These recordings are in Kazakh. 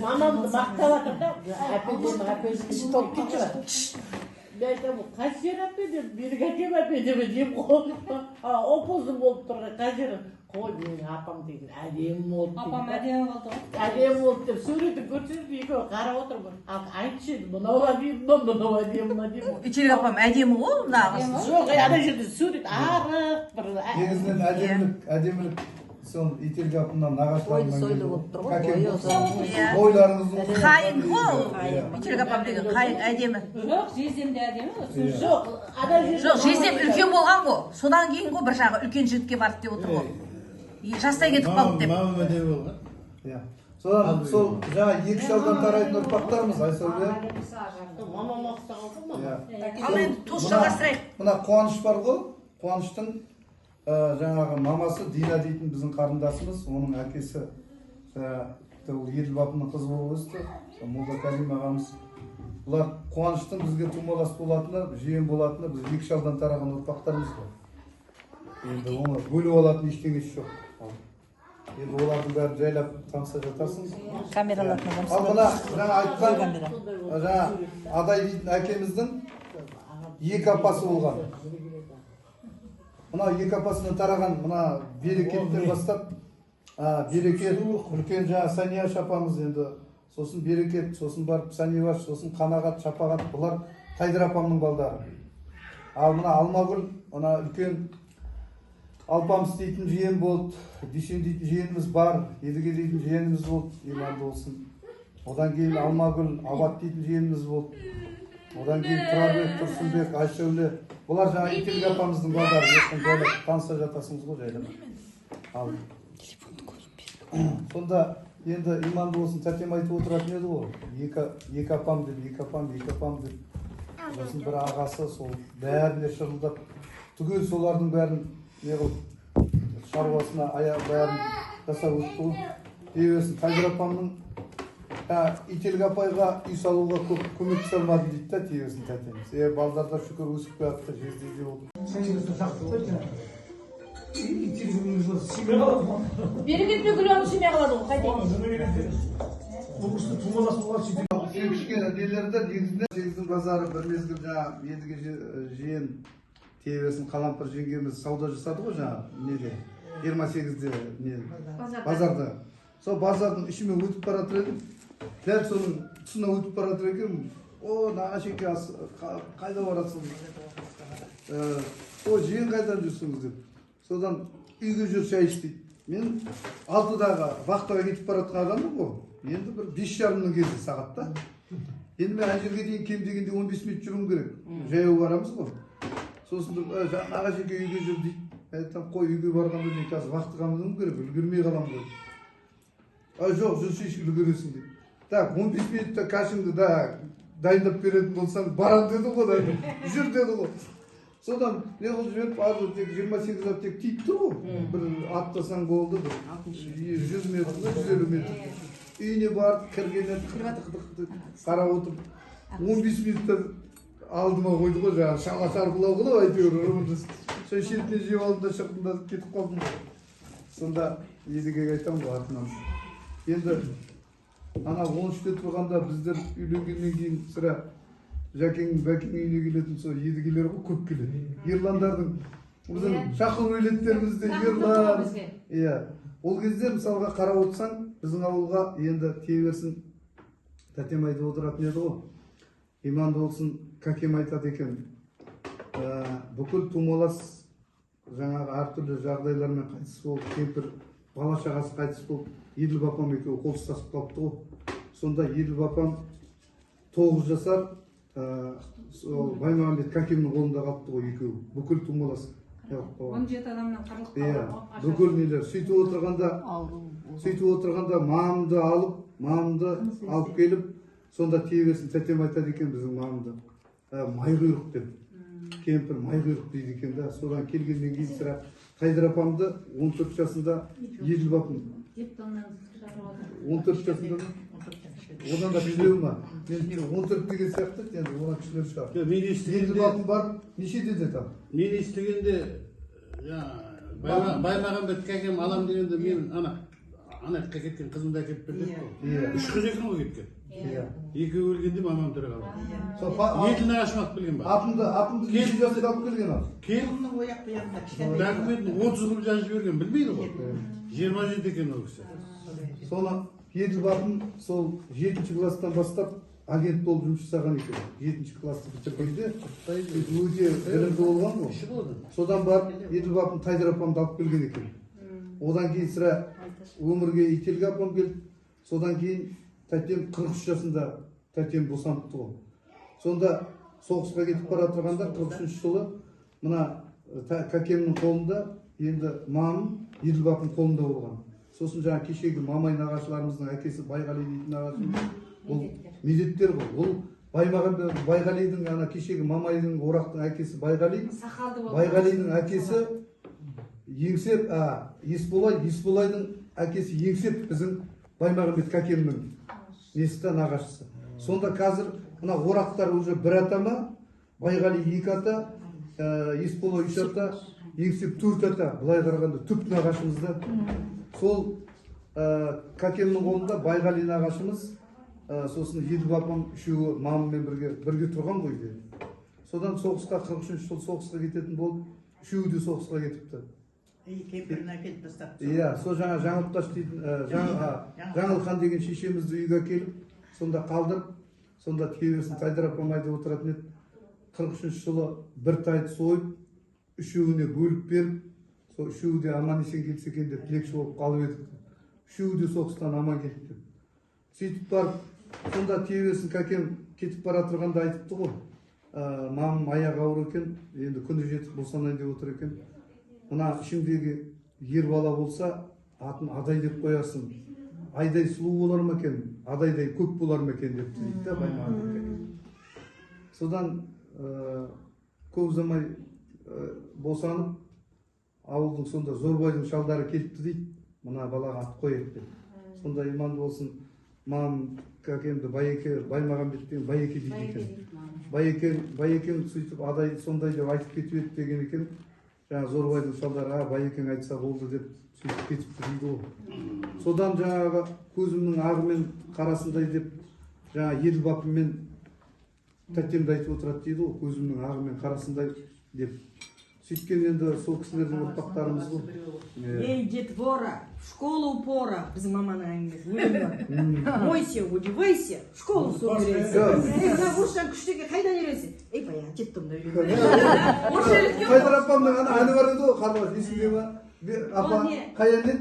Mamamdı maqtavadı da apesi top ketibadi. Ben aytaman, qaysi yer apedi? Birga kelib apedi deyip opozim bo'lib turgan qaysi yer? Qo'y meni apam deydi. Adem bo'ldi. Apam adem bo'ldi. Adem bo'ldi deb suratni ko'rsatib, ikkovi qarab o'tirib, aytchi, bunova deymi, bunova deymi? İçeri kapam әдемі ғой мына қыз. Yo'q, ana жерде сурет ariq bir. Негізінен әдемілік сол итер капынан нағаштарынан Сойлы болып тұр ғой. бойларыңыз Қайын ғой. İçeri kapam деген қайын әдемі. Жоқ, жездем де әдемі. Жоқ, ана жерде. Жоқ, жездем үлкен болған ғой. Содан кейін ғой бір жағы үлкен жігітке барды деп отыр ғой. Жастай кетіп қалды деп. Мамам әдемі болған. Иә. Содан сол жаңа екі шалдан тарайтын ұрпақтарымыз Айсәуле. Мамам уақытта қалды ма? Ал енді туыс жалғастырайық. Мына Қуаныш бар ғой. Қуаныштың жаңағы мамасы Дина дейтін біздің қарындасымыз, оның әкесі Еділ бапының қызы болып өсті. Молда Кәрим ағамыз. Бұлар Қуаныштың бізге тумалас болатыны, жиен болатыны біз екі шалдан тараған ұрпақтарымыз ғой. Енді оны бөліп алатын ештеңесі жоқ. Енді олардың бәрін жайлап таныса жатарсың. Камералардың Ал мына жаңа айтқан жаңа Адай дейтін әкеміздің екі апасы болған. Мына екі апасынан тараған мына Берекеттен бастап Берекет үлкен жаңа Сания шапамыз енді сосын Берекет, сосын барып Саниваш, сосын Қанағат, Шапағат бұлар Тайдыр апамның балдары. Ал мына Алмагүл, мына үлкен Алпамыс дейтін жиен болды, Дүйсен дейтін жиеніміз бар, Едіге дейтін жиеніміз болды, иманды болсын. Одан кейін Алмагүл, Абат дейтін жиеніміз болды. Одан кейін Тұрарбек, Тұрсынбек, Айсәуле. Бұлар жаңа Ителгі апамыздың балдары, ертең жайлап таныса жатасыңыз ғой жайлап. Ал сонда енді иманды болсын, тәтем айтып отыратын еді ғой. Екі апам деп. Сосын бір ағасы сол бәріне шырылдап, түгел солардың бәрін не қылып, шаруасына аяқ бәрін жасап өтті ғой. Дейбесін, Тайдыр апамның Ителгі апайға үй салуға көп көмек салмады дейді да, дейбесін тәтеміз. Балдарда шүкір өсіп қояқты, жездейде болды. Берекетпен гүланып сүймей қалады ғой, қайда? Кішкене нелерді негізінде сегіздің базары бір мезгіл жаңа Едіге жиен Тейбесін Қалампыр жеңгеміз сауда жасады ғой жаңа неде 28-де базарда. Сол базардың ішімен өтіп баратыр едім. Дәл соның тұсына өтіп баратыр екен. О, нағашеке қайда барасың? О, жиен қайдан жүрсіңіз деп. Содан үйге жүр шай іш дейді. Мен 6-дағы вахтаға кетіп баратқан адаммын ғой. Енді бір 5:30-ның кезі сағатта. Енді мен ана жерге дейін кем дегенде 15 минут жүруім керек. Жаяу барамыз ғой. Сосын нағашеке үйге жүр дейді. Айтам, қой үйге барғанда мен қазір вахтыға мінуім керек, үлгермей қалам ғой. Жоқ, жүрші үлгересің дейді. Так, 15 минутта кашыңды дайындап беретін болсаң, барам деді ғой, жүр деді ғой. Содан не қылып жіберіп, арғы тек 28 тек тиіп тұр ғой. Бір аттасаң болды, 100 метр, 150 метр. Үйіне барып, кіргеннен қарап отырып, 15 минутта алдыма қойды ғой, жаңағы шала шарқылау қылып әйтеуір. Сол шетіне жеп алдым да шықтым да кетіп қалдым ғой. Сонда Едігеге айтамын ғой артынан. Енді ана 13-те тұрғанда біздер үйленгеннен кейін сірә Жәкеңнің Бәкеңнің үйіне келетін сол Едігелер ғой көп келеді. Ерландардың біздің шақыл өлеттерімізде ерлан. Иә. Ол кезде мысалға қарап отырсаң, біздің ауылға енді Тейберсін тәтем айтып отыратын еді ғой. Иманды болсын, кәкем айтады екен. Бүкіл тумалас жаңағы әртүрлі жағдайлармен қайтыс болып, кемпір бала шағасы қайтыс болып, Еділ бапам екеуі қол ұстасып қалыпты ғой. Сонда Еділ бапам 9 жасар Баймағамбет кәкемнің қолында қалыпты ғой екеуі. Бүкіл тумалас. 17 адамнан қарлық қалды. Иә, бүкіл нелер. Сөйтіп отырғанда мамамды алып келіп, сонда Тейберсін тәтем айтады екен біздің мамамды. Майқұйрық деп. Кемпір майқұйрық дейді екен да. Содан келгеннен кейін сірә Тайдыр апамды 14 жасында Еділ бапым. 14 жасында одан да білеуім бар. Мен 14 деген сияқты, енді оған кішілер шығар. Еділ бапым барып, неше деді там? Мен естігенде, Баймағамбет кәкем алам дегенде мен ана ана жаққа кеткен қызымды әкеліп бердік қой. Иә. 3 қыз екен ғой кеткен. Иә. Екеуі өлгенде мамам тірі қалды. Сол Екі нағашым алып келген бар. апымды неше жасында алып келген ал? Келіп ояқ бұяқта кішкентай. документін 30 қылып жазып жіберген, білмейді ғой. 27 екен ол кісі. Соны Еділ апым сол 7-ші класстан бастап агент болып жұмыс жасаған екен. 7-ші классты бітіргенде өте білімді болған ғой. Кіші болды. Содан барып Еділ апым Тайдар апамды алып келген екен. Одан кейін сірә өмірге Ителгі апам келді. Содан кейін тәтем 43 жасында тәтем босаныпты ғой. Сонда соғысқа кетіп бара тұрғанда 43 жылы мына кәкемнің қолында енді мамам Еділ апам қолында болған. Сосын жаңа кешегі мамай нағашыларымыздың әкесі Байғали дейтін нағашымыз ол медеттер ғой. Ол Байғалидың ана кешегі мамайдың орақтың әкесі Байғали. Байғалидың әкесі Еңсеп, Есболайдың әкесі Еңсеп біздің Баймағамбет кәкемнің несі нағашысы. Сонда қазір мына орақтар уже бір атама, Байғали 2 ата, Есболай 3 ата, Еңсеп 4 ата. Былай қарағанда түп нағашымызда. Сол кәкемнің қолында Байғали нағашымыз, сосын Еділ апам үшеуі мамаммен бірге тұрған ғой деді. Содан соғысқа 43 жыл соғысқа кететін болып, үшеуі де соғысқа кетіпті. Кемпірін әкеліп тастапты. Иә, сол жаңа Жаңылташ дейтін Жаңылхан деген шешемізді үйге келіп, сонда қалдырып, сонда тересін Тайдар апам айтып отыратын еді. 43 жылы бір тайды сойып, үшеуіне бөліп беріп, сол үшеуі де аман есен келсе екен деп тілекші болып қалып едік. Үшеуі де соғыстан аман келді деп. Сөйтіп барып, сонда тересін кәкем кетіп бара тұрғанда айтыпты ғой. Мамам аяғы ауыр екен, енді күні жетіп босанайын деп отыр екен. Мына ішіңдегі ер бала болса, атын Адай деп қоясың. Айдай сұлу болар ма екен, Адайдай көп болар ма екен деп дейді да Баймағамбет кәкем. Содан көп ұзамай босанып, ауылдың сонда Зорбайдың шалдары келіпті дейді, мына балаға ат қояды деп. Сонда иманды болсын, мамам кәкемді Баймағамбеттен Байеке дейді екен. Байекең сөйтіп Адай сондай деп айтып кетіп еді деген екен. Жаңа Зорбайдың шалдары, Байекең айтса болды деп сөйтіп кетіпті дейді ғой. Содан жаңағы көзімнің ағы мен қарасындай деп, жаңа Еділ апаммен тәтемді айтып отырады дейді ғой, көзімнің ағы мен қарасындай деп. Сөйткен енді сол кісілердің ұрпақтарымыз ғой. Ей, детвора, в школу пора. Біздің маманың әңгімесі. Мойся, удивайся, в школу соберайся. Ей, мына орысшаң күштеге қайдан үйренесің? Ей, баяғы детдомда үйренесің. Тайдар апамның ана әні бар еді ғой, қарбас, есіңде ма? Апа, қай ән еді?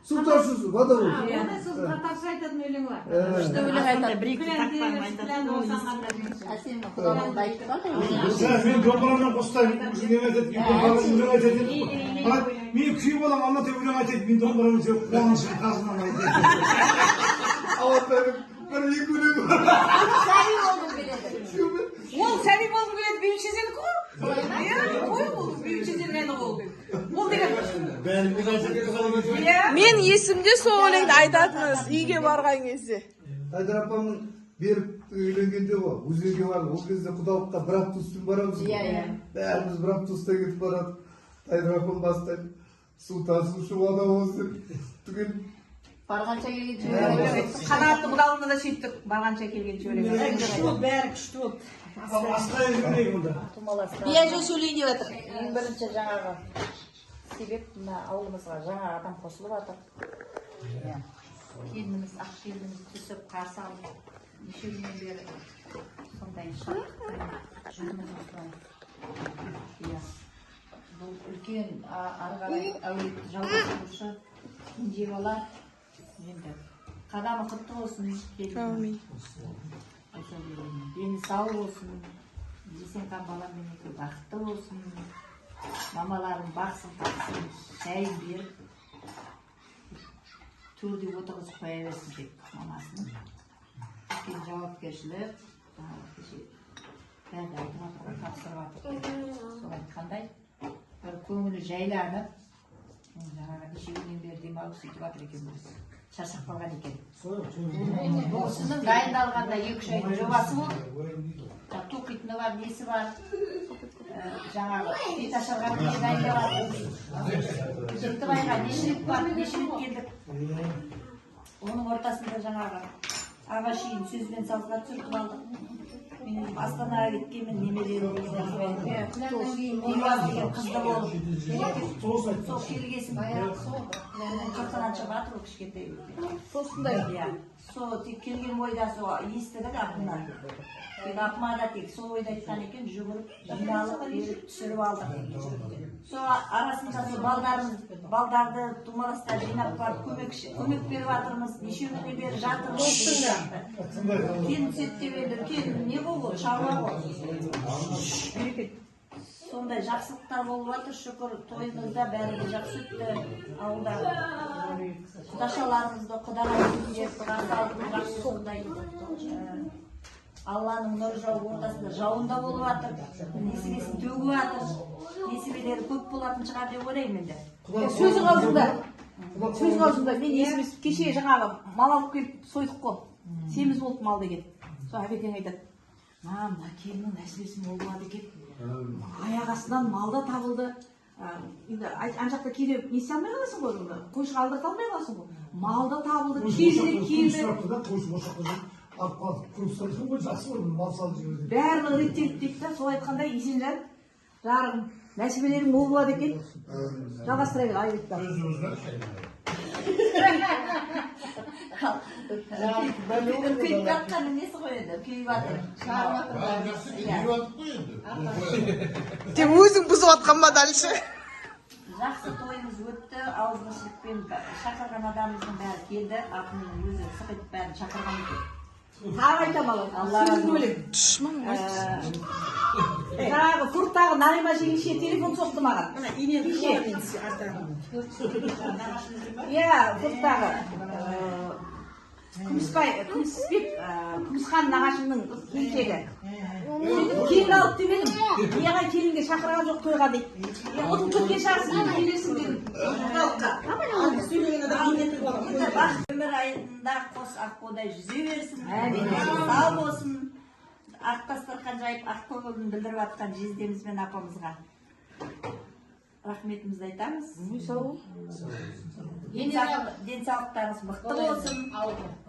Султан вода ол. Онда сіз татарша айтатын өлең бар. Күшті өлең айтады. Бір-екі тақпағын айтады. Әсем құдалығында айтқан. Мен домбырамен қостаймын, өлең айтады, өлең айтады. Мен күй балам, Алматы өлең айтады, мен домбырамен сөйлеп қуанышым қасынан айтады. Ауаттарым, бір-екі өлең бар. Сәби болғым келеді. Ол сәби болғым келеді, бейбітшеден қой. Қой болды, бейбітшеден әні болды. Ол деген Мен есімде сол өлеңді айтатынбыз үйге барған кезде. Тайдар апамның беріп үйленгенде ғой, өзенге барды. Ол кезде құдалыққа бір автобуспен барамыз. Бәріміз бір автобуста кетіп барады. Тайдар апам бастайды. Су тасушы вода болсын деп түгел. барғанша келгенше өлең. Қанатты құдалығында да сөйттік, барғанша келгенше өлең. Күшті болды, бәрі күшті болды. Асқай өлең онда. Бияжы сөйлейін деп жатыр. Ең бірінші жаңағы себеп мына ауылымызға жаңа адам қосылып жатыр. Келініміз, ақ келініміз түсіп, қарсы алып, неше күннен бері сондай шаттықпен жүрміз осылай. Бұл үлкен ары қарай әулетті жалғастырушы кенже бала. Енді қадамы құтты болсын, келінім. Дені сау болсын, есен-қан балам менекі бақытты болсын. Мамаларым бақсын, тақсын, шайын беріп, төрде отырғызып қоя берсін деп мамасының. Үлкен жауапкершілік, бәрді айтып отырған тапсырып жатыр. Сол айтқандай, бір көңілі жайланып, жаңағы неше күннен бері демалып сөйтіп жатыр екенбіз. Шаршап қалған екен. Осының дайындалғанда 2-3 айдың жобасы болды. Тоқитыны бар, несі бар. жаңағы ет ашарға не дайындап Жетібайға неше рет бардық, неше рет келдік. Оның ортасында жаңағы аға шейін сөзбен салғыға түсіріп алдық. Мен Астанаға кеткенмін, немерелерім деген қызды болып. Сол келгесін қырқынан шығады ол кішкентай. Осындай. Сол келген бойда сол естідік артынан. Апыма да тек сол ойда айтқан екен, жүгіріп, жиналып, беріп, түсіріп алдық. Сол арасында сол балдарды тумаластар жинап барып, көмек беріп жатырмыз, нешеуіне бері жатырмыз. Келін түсет деп еді, келін не болды, шаруа болды. Сондай жақсылықтар болып жатыр, шүкір, тойымызда бәрі жақсы өтті. Ауылда құдашаларымызды құдаға өтіндеп, жақсы сондай. Алланың нұры жауып ортасында жауында болып жатыр, несібесін төгіп жатыр, несібелері көп болатын шығар деп ойлаймын енді. Сөзің аузында, мен есіміз кеше жаңағы мал алып келіп сойдық қой. Семіз болып мал деген. Сол әбекең айтады, мына келіннің нәсібесі мол болады екен. Аяқ астынан мал да табылды. Енді ана жақта кейде не істей алмай қаласың ғой, қойшыға алдырта алмай қаласың ғой. Мал да табылды, келді. Бәрінің реттеліп дейді да, сол айтқандай Есенжан, жарығым, нәсібелерің мол болады екен. Жалғастыра бер, айбеттар. Күйіп жатқаны несі ғой енді, күйіп жатыр. Тек өзің бұзып атқан ма дальше? Жақсы тойымыз өтті, ауызбіршілікпен шақырған адамымыздың бәрі келді, артының өзі сықайтып бәрін шақырған екен. Тағы айтам алып, сөзін өлем. Жаңағы құрттағы Нарима жеңеше телефон соқты маған. Иә, құрттағы Күмісхан нағашымның келіншегі. Келін алып деп едім, неғай келінге шақырған жоқ тойға дейді. Отын көткен шағысың, келесің дедім. Өмір айында қос аққудай жүзе берсін, сау болсын. Ақ дастархан жайып, ақ көңілін білдіріп жатқан жездеміз бен апамызға рахметімізді айтамыз. Денсаулықтарыңыз мықты болсын.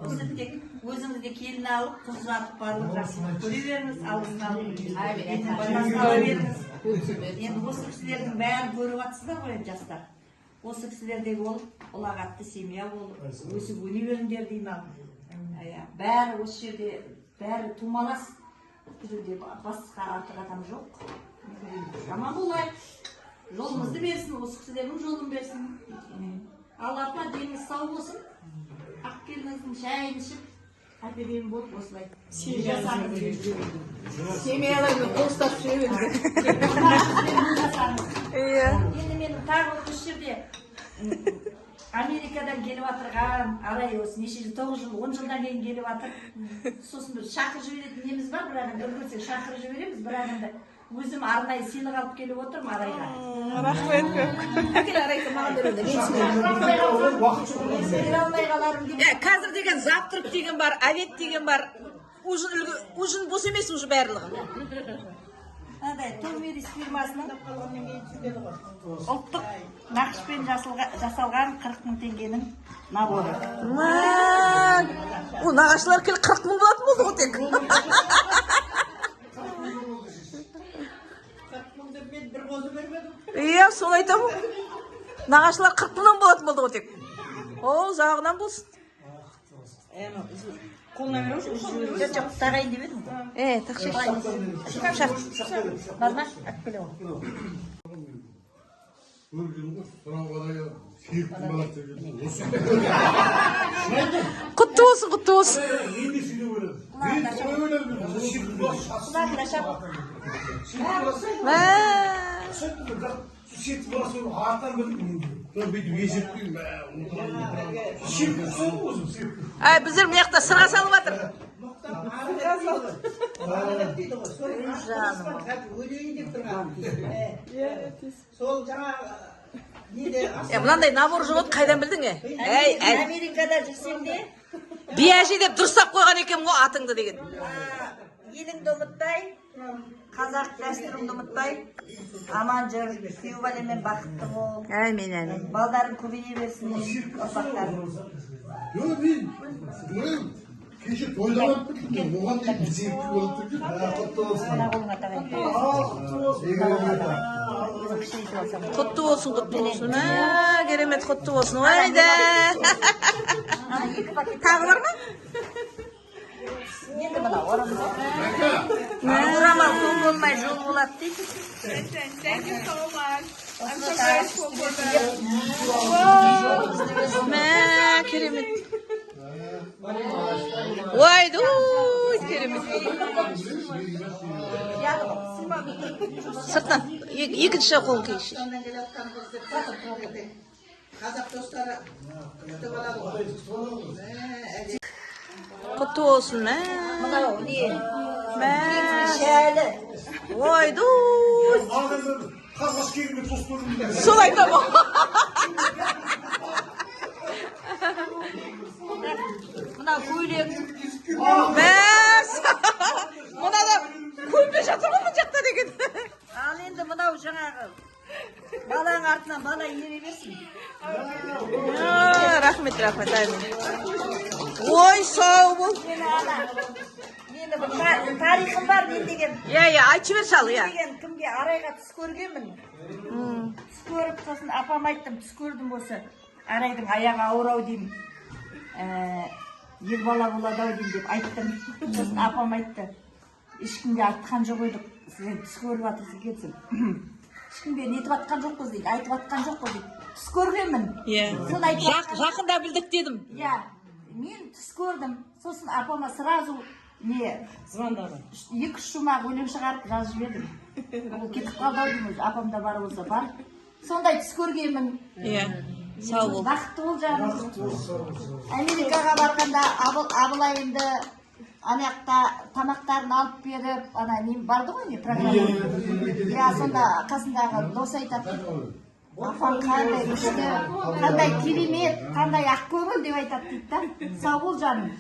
Осы тек өзіңізде келін алып, қыз ұзатып барлық жақсылық көре беріңіз, алғысын алып беріңіз. Енді осы кісілердің бәрін көріп жатсыздар ғой, жастар. Осы кісілердегі болып, ұлағатты семья болып, өсіп өне беріңдер деймін. Бәрі осы жерде, бәрі тумалас. Басқа артық адам жоқ. Жаман болайық. Жолымызды берсін, осы кісілердің жолын берсін. Аллапа деңіз сау болсын. Ақ келініздің шайын ішіп, әперейін болып осылай. Семьялармен қостап жүре беріңіз. Енді менің тағы осы жерде Америкадан келіп жатырған, арай осы неше жыл, 9 жыл, 10 жылдан кейін келіп жатыр. Сосын бір шақыр жіберетін неміз бар, бір адам көрсек шақырып жібереміз, бір адамды. Өзім арнайы сыйлық алып келіп отырмын арайға. Рахмет көп. Әкел арайға маған береді. Қазір деген завтрак деген бар, обед деген бар. Ужин бос емес уже барлығы. Томирис фирмасының ұлттық нақышпен жасалған 40 мың теңгенің наборы. О, нағашылар келіп 40 мың болатын болды ғой тек. Иә, соны айтамын. Нағашылар 40 мыңнан болатын болды ғой тек. О, жағынан болсын. Қолына беру Жоқ, тағайын деп едім. Тақшы. Бар ма? Әп келе ол. Құтты болсын, құтты болсын. Біздер мына жақта сырға салып жатыр. Мынандай набор жоқ, қайдан білдің? Америкада жүрсем де Бияжи деп дұрыстап қойған екен ғой атыңды деген. еліңді ұмытпай, қазақ дәстүріңді ұмытпай, аман жүр, күйеу баламен бақытты бол. Әмин, әмин. Балдарың көбейе берсін, ұрпақтарың. Yok ben kişi toylamak mı? Oğlan değil bizi yapıyor. Құтты болсын. Мына қолыңа тағайын. Құтты болсын, құтты болсын. Керемет құтты болсын. Ойда. Тағы бар ма? Енді мына орамал. Орамал көп болмай жол болады дейді. Керемет. Ойду, керемет. Сырттан екінші қол кейші. Қазақ достары күтіп алады ғой. Құтты болсын, мә. Мынау не? Мә. Шәлі. Ойду. Қазбас келінге тос көрдім. Сол айтамын. Мынау көйлек. Мәс. Мұна да көмбе жатыр ғой мұн жақта деген. Ал енді мынау жаңағы балаң артынан бала ере берсін. Рахмет, рахмет, әмин. Ой, сау бол. Мені бір тарихым бар мен деген. Айтшы бер шал, Мен деген кімге арайға түс көргенмін. Түс көріп, сосын апам айттым, түс көрдім осы. Арайдың аяғы ауырау деймін. Ер бала болады ау деймін деп айттым. Сосын апам айтты. Ешкімге айтқан жоқ едік, сізден түс көріп жатырсыз екенсің. Ешкімге нетіп атқан жоқпыз дейді, айтып атқан жоқпыз дейді. Түс көргенмін. Жақында білдік дедім. Мен түс көрдім. Сосын апама сразу Звондады. 2-3 шумақ өлең шығарып жазып жібердім. Ол кетіп қалды ау деймін, апамда бар болса бар. Сондай түс көргенмін. Сау бол. Бақытты бол жаным. Америкаға барғанда Абылайымды анаяқта тамақтарын алып беріп, нем барды ғой не программа. Сонда қасындағы дос айтады. Апаң қандай күшті, қандай керемет, қандай ақкөңіл деп айтады дейді да. Сау бол жаным.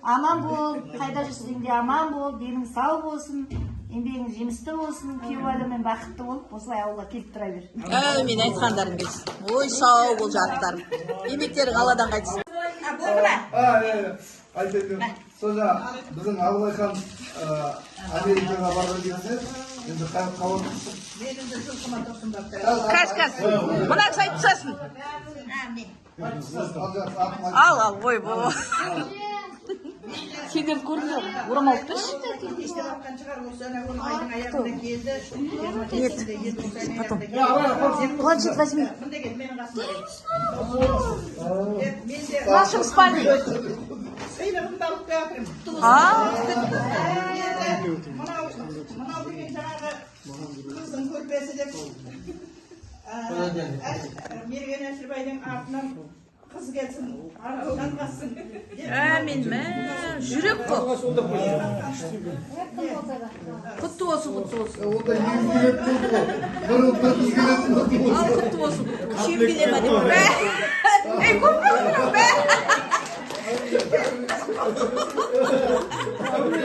Аман бол, қайда жүрсең де аман бол, денің сау болсын, еңбегің жемісті болсын, күйеу баламен бақытты болып, осылай ауылға келіп тұра бер. Әмин, айтқандарың келсін. Ой, сау бол жаттарым. Еңбектерің Алладан қайтсын. Болды ма? Айтайын. Сонда біздің Абылайхан Америкаға барған кезде енді қауын Меніңді жылқыма тоқсындап Кәс. Мына кісі айтып тастасын. Ал, ой, бұл. Сендер көрдің жоқ, орамал түш. Естеп атқан шығар, осы оның айдың аяғында келді. Потом. Планшет возьми. Деген менің қасымда. Нашим спальник. Сыйлығымды алып жатырмын. Мынау деген жаңағы қыздың көрпесі деп Мерген Әшірбайдың артынан қыз келсін, аралдан қассын. Әмин, жүрек қой. Құтты болсын, құтты болсын. онда ең келетін болды ғой. Бір қыз келетін болды. Ал, құтты болсын. Шүйіп келе ма деп. Ей, көп болсын, бә.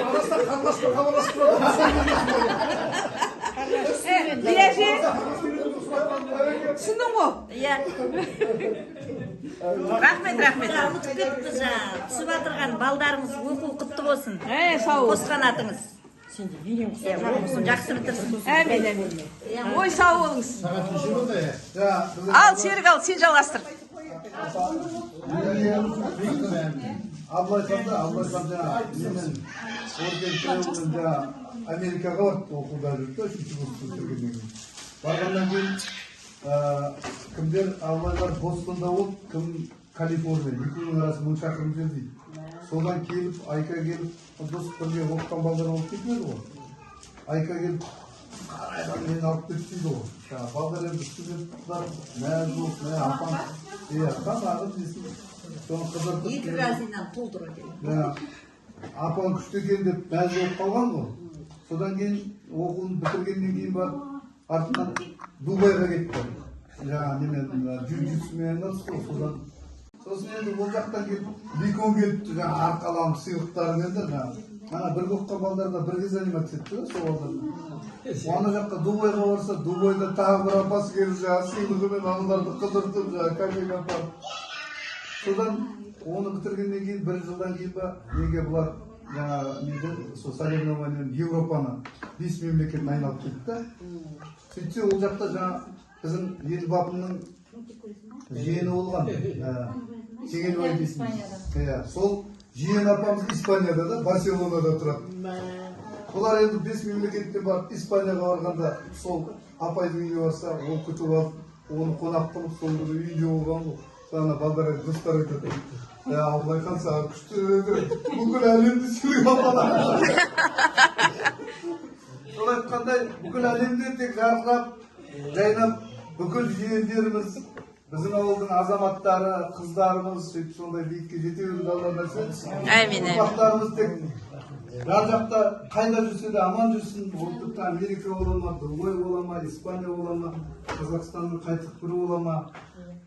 Арасында қарғаспен хабарласып тұрады. Бияжи. Түсіндің ғой? Рахмет. Ұмытып кетті жаңа. Түсіп атырған балдарыңыз оқу құтты болсын. Сау бол. Қосқан атыңыз. Жақсы бітірсін. Әмин. Ой, сау болыңыз. Ал, серік ал, сен жалғастыр. Абылайхан жаңағы немен Америкаға барды, оқуда жүрді, үшінші курсты бітіргеннен кейін. Барғаннан кейін кімдер Абылайлар Бостонда болып, кім Калифорния, екеуінің арасы 1000 шақырым жер дейді. Содан келіп, Айка келіп, дос бірге оқыған балдар болып кетмеді ғой. Айка келіп, қарайған мені алып кетті дейді ғой. Балдар енді студенттер, мәз болып, апам, қанағын десін. Соны қыдыртып. 2 разинан толтыру керек. Апам күшті екен деп мәз болып қалған ғой. Содан кейін оқуын бітіргеннен кейін барып, артынан Дубайға кетті. Немен жүзісімен айналысты ғой. Сосын енді ол жақтан келіп, Ликон келіпті, арқалам сыйлықтарын енді ана бір көкқа балдарда бір кез анимация етті да сол балдарда. Ана жаққа Дубайға барса, Дубайда тағы бір апасы келіп жаңағы сыйлығымен аналарды қыдыртып жаңағы кәмеге апарып. Содан оны бітіргеннен кейін бір жылдан кейін ба неге бұлар жаңағы неде сол соревнованиемен Европаны 5 мемлекетін айналып кетті. Сөйтсе ол жақта жаңағы біздің Елбапының жиені болған. Тегелбай дейсің. Сол жиен апамыз Испанияда да, Барселонада тұрады. Бұлар енді 5 мемлекетте барып Испанияға барғанда сол апайдың үйіне барса, ол күтіп алып, оны қонақ қылып, сол үйінде болған бұл. Sana balдар достар айтады. Абылайхан саған күшті бүкіл әлемді сүйіп алған. Сол айтқандай бүкіл әлемде тек жарқырап, жайнап бүкіл жиендеріміз, біздің ауылдың азаматтары, қыздарымыз сөйтіп сондай биікке жете беруді Алла нәсіп етсін. Әмин. Ұрпақтарымыз тек жан жақта қайда жүрсе де аман жүрсін. Ол тіпті Америка бола ма, Дубай бола ма, Испания бола ма, Қазақстанның қай түкпірі бола ма,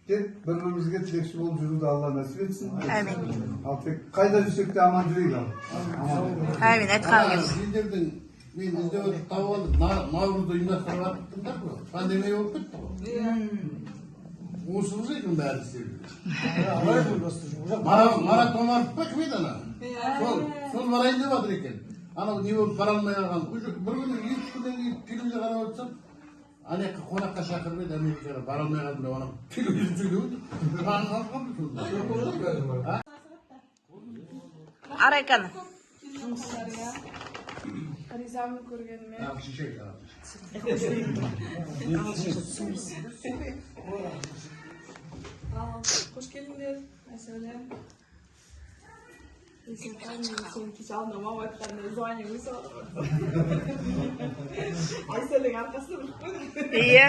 тек бір-бірімізге тілекші болып жүруді Алла нәсіп етсін. Әмин. Ал тек қайда жүрсек те аман жүрейік. Әмин, айтқаныңыз. Сендердің мен іздеп өтіп тауып алдым. Наурызды ұйымдастырып жатырсыңдар ғой. Пандемия болып кетті ғой. Осыңыз екен бәрі істелді. Марат Омаров па кім еді ана? Сол барайын деп жатыр екен. Анау не болып бара алмай қалған. Бір күні 2-3 күннен кейін телевизор қарап отырсам, ана жаққа қонаққа шақырып еді, Америкаға бара алмай қалдым деп ана телевизор сөйлеп отыр. Арайканы. Ризамын көргеніме. Қош келдіңдер, Айсәуле. Сен кеше алдында мама айтқанда звание жасап Айсәулең арқасында біліп қойдым. Иә.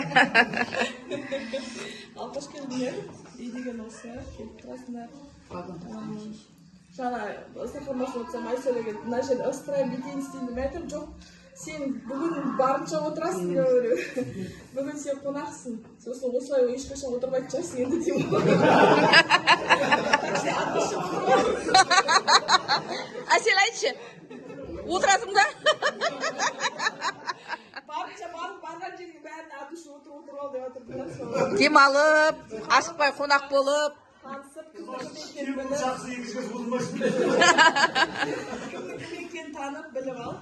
Ал қош келдіңдер. Үй деген осы, келіп тұрасыңдар. Жаңа сақырмасын отырсам Айсәулеге мына жерде ыстырайын бүйтейін істейін деп айтып, жоқ, сен бүгін барынша отырасың деп ойлаймын. Бүгін сен қонақсың. Сосын осылай ешқашан отырмайтын шығарсың енді деймін. Сен айтшы, отырасың да? Барынша барған жерге бәрін ат үшін отырып ал деп отырдым. Демалып, асықпай қонақ болып. Танысып, кім екенін танып, біліп ал.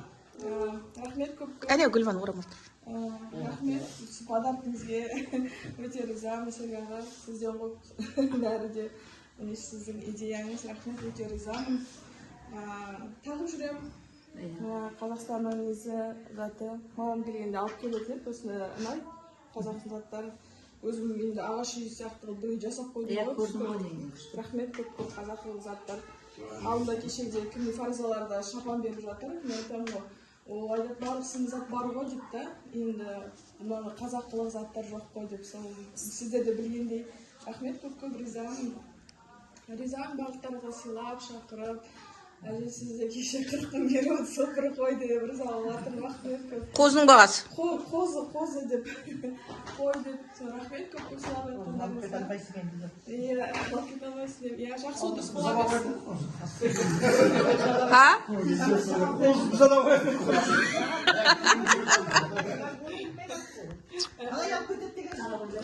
Рахмет көп. Әне Гүлван орамал. Рахмет подаркіңізге өте ризамын, Серега. Сізден ғой бәрі де сіздің идеяңыз. Рахмет, өте ризамын. Тағып жүремін. Қазақстанның өзі заты мамам келгенде алып келетін еді, осыны ұнайды. Қазақтың заттары өзім енді ағаш үй сияқты бір жасап қойдым ғой. Рахмет, көп қазақы заттар. Алдында кешегде кімде фарзаларда шапан беріп жатыр. Мен айтамын ғой, ол айтады барлық сын зат бар ғой дейді да. Енді қазақтылық заттар жоқ қой деп, сіздер де білгендей. Рахмет, көп ризамын. Ризамын барлықтарға сыйлап, шақырып. Әже сізде кеше 40 мың беріп отыр, сол бір қойды деп риза болып жатыр. Рахмет көп. Қозының бағасы. Қозы деп. Қой деп. Рахмет көп сыйлап жатқандарыңызға. Иә, лақит алмайсың деп. Иә, жақсы отырыс бола берсін. Ха?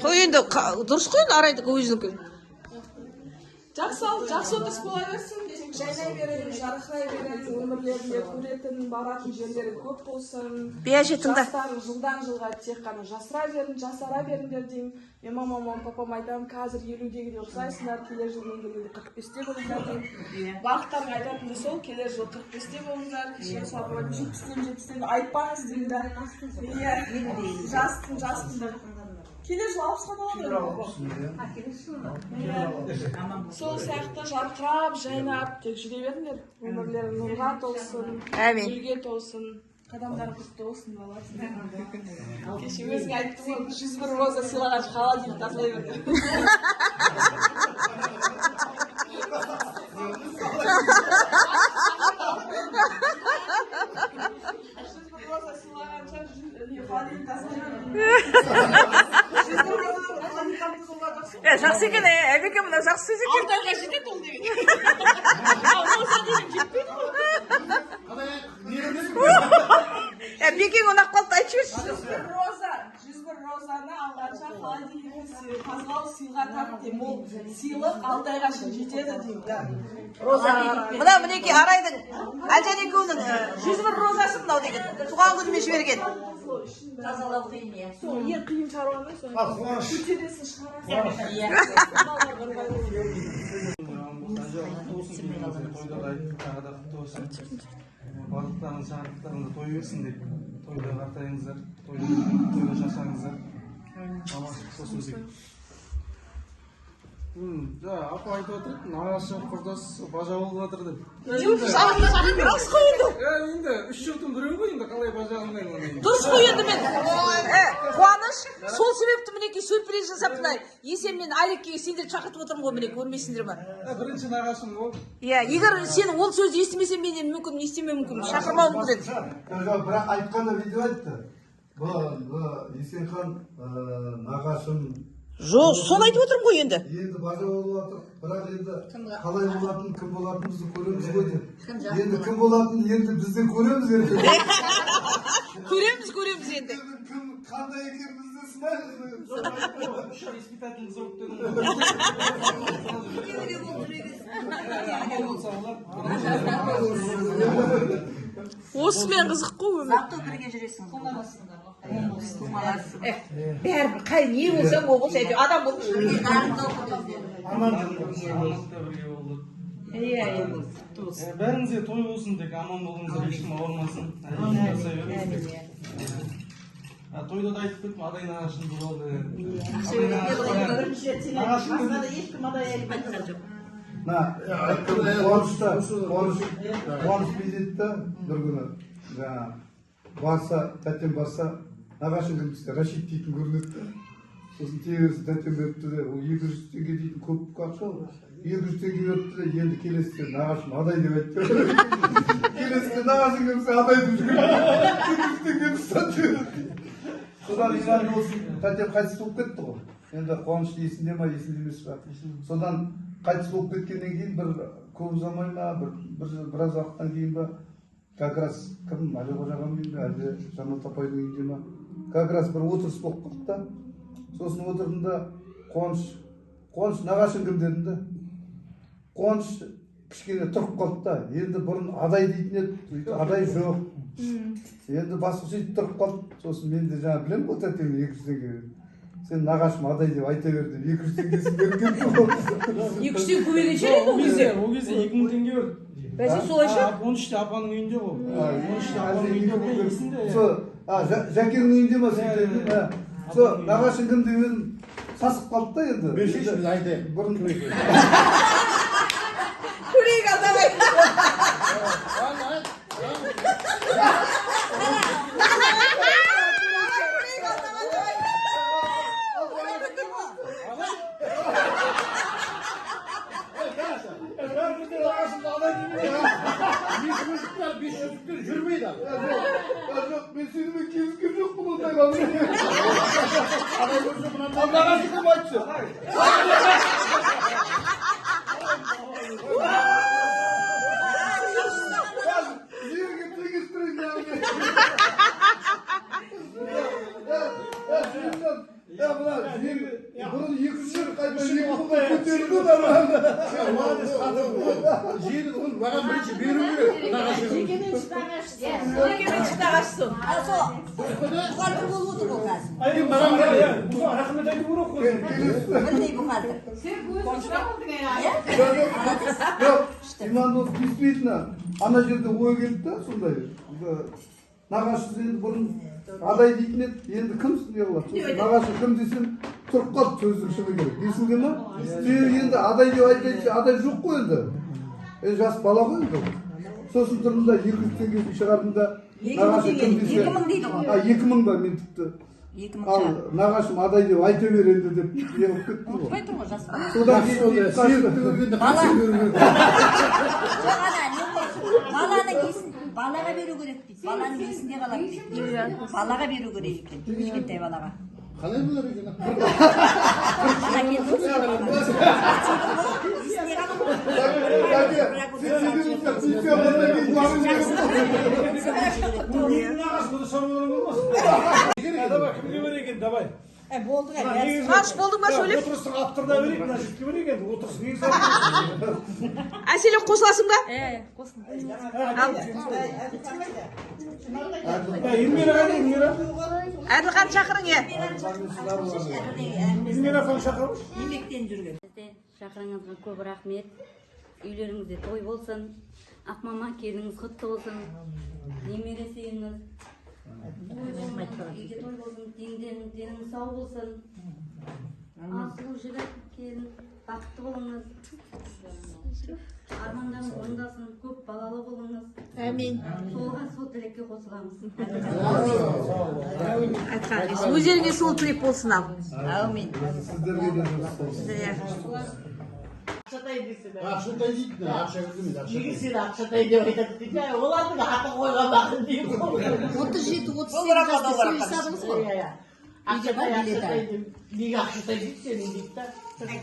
Қой енді дұрыс қой енді арайдікі өзінікі. Жақсы отырыс бола берсін. Жайнай берейін, жарқырай берейін, өмірлерінде көретін, баратын жерлері көп болсын. Жастар жылдан жылға тек қана жасара беріңдер деймін. Мен мамам, папам айтамын, қазір 50-дегіде ұқсайсыңдар, келер жылмен келгенде 45-те болыңдар деймін. Бақыттарға айтатынды сол, келер жыл 45-те болыңдар, кеше сабыр 70-тен айтпаңыз деймін. Иә, жастың. Келер жыл 60-қа болады. Сол сияқты жарқырап, жайнап, тек жүре беріңдер. Өмірлері нұрға толсын, гүлге толсын, қадамдары құтты болсын баласы. Кеше өзің айттың ғой, 101 роза сыйлаған холодильник тазалай берді. 101 роза сыйлағанша холодильник тазалай берді. Жақсы екен, әбеке мына жақсы сөз екен. Алтайға жетеді ол деген. Ол сәдейін жетпейді ғой. тазалау сыйға тарт деймін. Ол сыйлық 6 айға шейін жетеді деймін. мына мінекей арайдың әлжан екеуінің 101 розасы мынау деген туған күнімен жіберген. Тазалау қиын иә. Сол ең қиын шаруаны көтересің барлықтарыңыз шақырттарыңызда той берсін деп тойда қартайыңыздар, тойда жасаңыздар. Амандық болсын деп. Апа айтып отыр, нағашы құрдас бажа болып жатыр деп. Рас қой енді. Енді 3 жылдың біреу ғой енді қалай бажағындаймын оны. Дұрыс қой енді мен. Қуаныш, сол себепті мінекей сюрприз жасап мына есенмен Алекке сендерді шақыртып отырмын ғой мінекей, көрмейсіңдер ме? Бірінші нағашым ол. Иә, егер сен ол сөзді естімесем мен мүмкін не істемеуім мүмкін, шақырмауым мүмкін еді. Бірақ айтқанда видео айтты. Бұл Есенхан нағашым. Жоқ, соны айтып отырмын ғой енді. Енді бажа болып жатыр, бірақ енді қалай болатын, кім болатынымызды көреміз ғой деп. Енді кім болатын, енді бізде көреміз енді. Көреміз енді. Кім қандай екенімізді сынаймыз. Испытательный срок дедім. Осымен қызық қой өмір. Завтра бірге жүресің. Бәрібір қай не болсаң ол болса әйтеуір адам болып Бірге дарында оқыдық. Бәріңізге той болсын тек аман болыңыздар, ешкім ауырмасын. Тойда да айтып кеттім, адай нағашым туралы. Қуаныш билетті бір күні барса, тәтем барса, нағашым кімдісі Рашид дейтін көрінетті. Сосын тегесі тәтем беріпті де, ол 200 теңге дейтін көп ақша ол. 200 теңге беріпті де, енді келесіде нағашым адай деп айтты. Келесіде нағашым кімдісі адай деп жүрген. 200 теңге ұстатты. Содан иманды болсын, тәтем қайтыс болып кетті ғой. Енді қуанышты есінде ма, есінде емес па. Содан қайтыс болып кеткеннен кейін бір көп ұзамай ма, біраз уақыттан кейін ба, как раз кім, әлі қожаған мен бе, әлде Жанат апайдың үйінде ма, как раз бір отырыс болып қалды да. Сосын отырдым да, Қуаныш нағашың кім дедім да. Қуаныш кішкене тұрып қалды да, енді бұрын адай дейтін еді, адай жоқ. Енді басқаша сөйтіп тұрып қалды. Сосын мен де жаңа білем ғой тәтем 200 теңге берді. Сен нағашым адай деп айта бер деп 200 теңгесін берген. 200 теңге көбейген шығар енді ол кезде. Ол кезде 2000 теңге берді. Бәсе солай шы? 13-те апаның үйінде ғой. 13-те апаның үйінде ғой есінде. Жәкенің үйінде ма сөйтеді. Сол нағашың кім деп едім сасып қалды да енді. Біз айтайық. Бұрын Көрейік алдағай. Жүрмейді. Жоқ, мен сенімен келіскен жоқпын ондайға. Нағашы кім айтшы? Жерге тегістірейін бұрын 200 жер қайта 200-ға көтерілді да Жері тұғын маған бірінші беру керек. Жекемен шыдағашысы. Бұқар болып отыр ол қазір. Рахмет айту керек қой. Бірдей бұқарды. Жоқ, иманды действительно ана жерде ой келді да сондай. Нағашысы енді бұрын адай дейтін еді, енді кімсің не қылады? Нағашы кім десем тұрып қалды сөздің шыны керек. Есіңде ма? Енді адай деп айтпайынша адай жоқ қой енді. Жас бала ғой енді. Сосын тұрдым да 200 теңгесін шығардым да нағашы кім десе 2000 дейді ғой. 2000 ба мен тіпті. Ал нағашым адай деп айта бер енді деп неғып кеттім ғой. Айтпай тұр ғой жас бала. Содан кейін Балаға беру керек дейді. Баланың есінде қалады дейді. Балаға беру керек екен. Кішкентай балаға. Қалай болар екен? Бала келді ғой. Давай, кімге берейік енді, давай. Болды ғой. Қуаныш болдың ба сөйлеп? Отырыстың аттырда берейік, мына жігітке берейік енді. Отырыс неге Әселен қосыласың ба? Қосын. Эльмира қайда, Эльмира? Әділхан шақырың е. Эльмира апаны шақырыңыз. Еңбектен жүрген. Шақырыңызға көп рахмет. Үйлеріңізде той болсын. Ақмама келіңіз құтты болсын. Немере сүйіңіз. Үйде той болсын. Деніңіз сау болсын. Асылу жігіт келін. Бақытты болыңыз. Армандарыңыз орындасын. Көп балалы болыңыз. Әмин. Солға сол тілекке қосыламыз. Өздеріңе сол тілек болсын ал. Әмин. Сіздерге де Ақшатай дейсің. Ақшатай дейді, ақша кірмейді, ақша. Неге сен ақшатай деп айтады дейді. Олардың атын қойған бақын деймін. 37-38 жаста сөйлесадыңыз ғой. Ақшатай деп. Неге ақшатай дейді сені дейді да.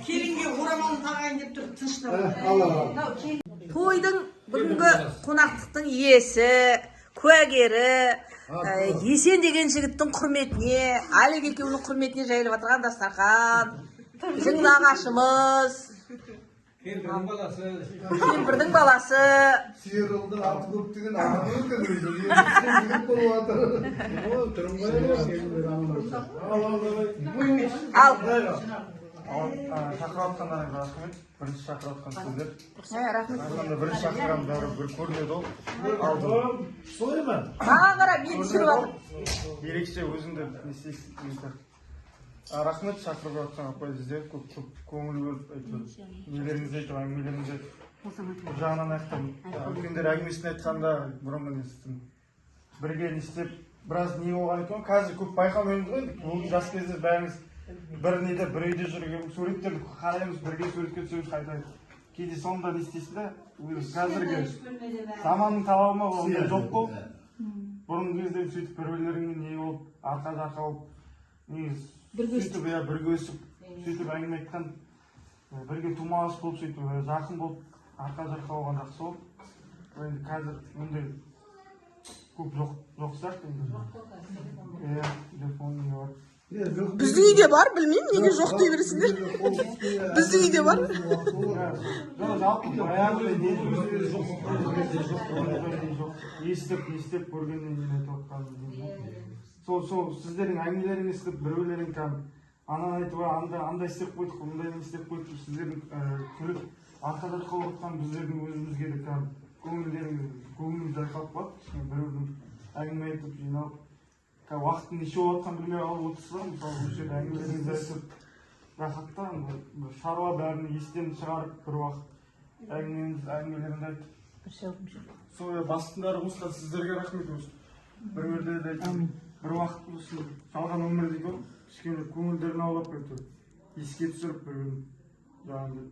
Келінге орамалын тағайын деп тұр, тыныштап. Тойдың бүгінгі қонақтықтың иесі, куәгері, Есен деген жігіттің құрметіне, Алик екеуінің құрметіне жайылып отырған дастархан, біздің нағашымыз, кемпірдің баласы. Сиырылдың аты көп деген ағаны өткен өзі. Жігіт болып жатыр. Ал. Шақыратқандарыңызға рахмет. Бірінші шақыратқан сіздер. Рахмет. Бірінші шақырған бәрі бір көрінеді ол. Алдым. Солай ма? Маған қара, мен түсіріп жатыр. Ерекше өзіңді не істейсің. Рахмет шақырып жатқан апай сіздер көп көңіл бөліп әйтеуір нелеріңізді айтып, әңгімелеріңізді айтып. Бір жағынан айтқан үлкендер әңгімесін айтқанда бұрынғы не істедім. Бірге не істеп, біраз не болған екен. Қазір көп байқамаймыз ғой. Ол жас кезде бәріміз бір неде, бір үйде жүрген суреттерді қараймыз, бірге суретке түсеміз қайтайық. Кейде сонда не істейсің да, қазіргі заманның талабы ондай жоқ қой. Бұрынғы кезде сөйтіп бір-бірлеріңмен не болып, арқа-жарқа болып, сөйтіп бірге өсіп, сөйтіп әңгіме айтқан, бірге тумалас болып, сөйтіп жақын болып, арқа-жарқа болған жақсы болып. Енді қазір мұндай көп жоқ сияқты. Телефон не бар. Біздің үйде бар, білмеймін, неге жоқ дей бересіңдер. Біздің үйде бар. Жалпы баяғыдай не жоқ. Естіп көргеннен кейін айтып отқаным. Сол сіздердің әңгімелеріңіз естіп, біреулерің ананы айтып, андай істеп қойдық, мұндай істеп қойдық, сіздердің күліп, арқада қалып отқан біздердің өзімізге де көңіліміз жайқалып қалады. Біреудің әңгіме айтып, жиналып, уақыттың неше болып жатқанын білмей қалып отырсыздар. Мысалы, осы жерде әңгімелеріңізді айтып, рахатта шаруа бәрін естен шығарып, бір уақыт әңгімелеріңді айтып. Сол бастындары қосқан сіздерге рахмет осы. Біреулерде де бір уақыт осы жалған өмірде көп, кішкене көңілдерін аулап қойды. Еске түсіріп бір-бірін жаңағы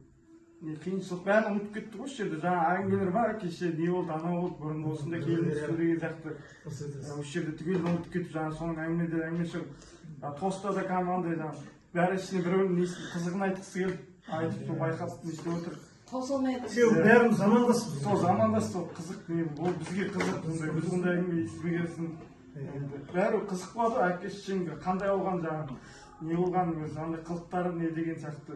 қиыншылық бәрін ұмытып кетті ғой осы жерде. Жаңа әңгімелер бар, кеше не болды, анау болды, бұрын осында келін түсті деген сияқты. Осы жерде түгел ұмытып кетіп, жаңа соның әңгіме шығып, тоста да андай жаңағы бәрі ішіне бір-бірінің қызығын айтқысы келіп, айтып сол байқап не істеп отыр. Бәріміз замандаспыз. Сол замандас, сол қызық, ол бізге қызық, біз ондай әңгіме естімегенсің. Бәрі қызық болады, әке-шешең қандай болған жаңағы, не болған, андай қылықтары не деген сияқты.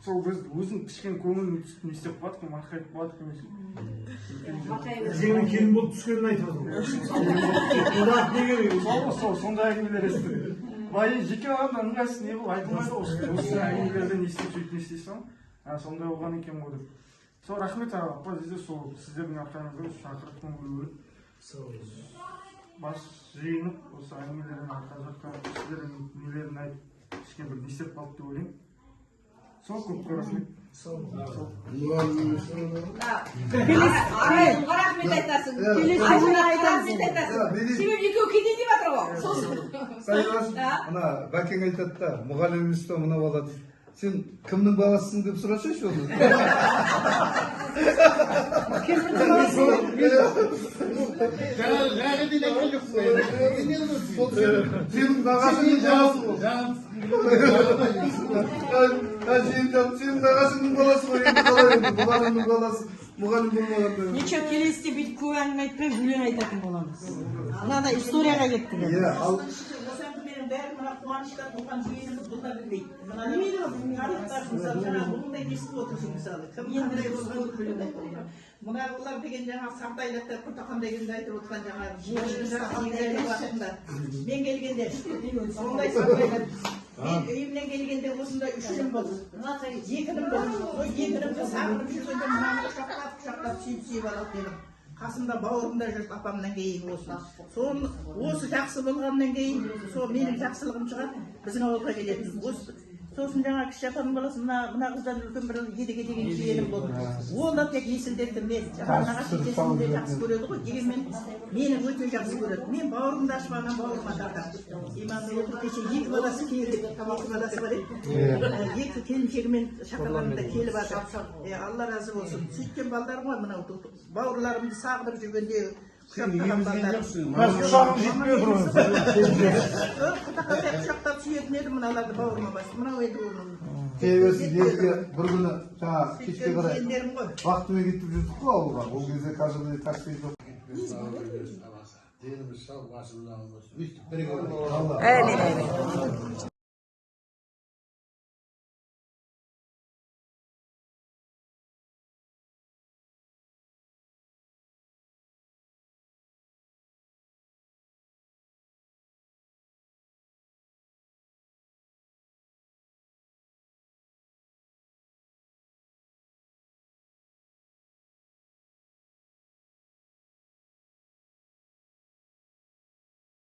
Сол өзің кішкене көңілін не істеп қойдық, марқайтып қойдық. Сенің келін болып түскенін айтып отыр. Сондай әңгімелер естіп. Жеке адамда ыңғайсыз не бұл айтылмайды осы әңгімелерде не істеп сөйтіп не істейсің. Сондай болған екен ғой деп. Сол рахмет апа, сол сіздердің арқаңызда шақырып көңіл бөліп бас жиынып осы әңгімелердің арқа-жарқа сіздердің нелерін айтып кішкене бір не істеп қалды деп ойлаймын. Сол көп рахмет. Рахмет айтасың. Рахмет айтасың. Себебі екеуі кетейін деп жатыр ғой. Сайғаш, мына бәкең айтады да, мұғалім емес па мына бала дейді. Сен кімнің баласысың деп сұрасайшы оны. Жаңағы дейін айтқан жоқ қой. Сенің нағашыңның баласы ғой. Сенің нағашыңның баласы ғой. Енді қалай енді мұғалімнің баласы. Мұғалім болмағанда. Неше келесіде бүйтіп көп әңгіме айтпай өлең айтатын боламыз. Мынандай историяға кеттік. Мен бәрі мына қуаныштар туған жиеніміз бұл да білмейді. Мына тарихта мысалы жаңағы бұндай естіп отырсың мысалы. Кім қандай болған білмейді. Мына бұлар деген жаңағы сартайлықтар құртақан дегенді айтып отырған жаңағы уақытында. Мен келгенде сондай сартайлар. Мен үйімнен келгенде осындай 3 күн болды. 2 күнім болды. Сол 2 күнімді сағынып жүргенде мынаны құшақтап сүйіп алып дедім. Қасымда бауырымда жүріп апамнан кейін осы жақсы болғаннан кейін сол менің жақсылығым шығады біздің ауылға келетін. Сосын жаңа кіші апамның баласы мына қыздан үлкен бір едеге деген жиенім болды. Ол да тек есілдетті мен. Жаңағы шешесін де жақсы көреді ғой. Дегенмен мені өте жақсы көреді. Мен бауырымды ашпаған бауырыма тартам. Иманды отырып кеше 2 баласы келді. 2 баласы бар еді. 2 келіншегімен шақырғанымда келіп жатыр. Алла разы болсын. Сөйткен балдар ғой мынау бауырларымды сағынып жүргенде құшақтап сүйетін едім мыналарды бауырыма басып. Мынау енді Кейбірсіз елге бір күні жаңағы кешке қарай вақтымен кетіп жүрдік қой ауылға. Ол кезде қазірде такси жоқ. Денimiz sağ, başımız ağrımız. Üstü,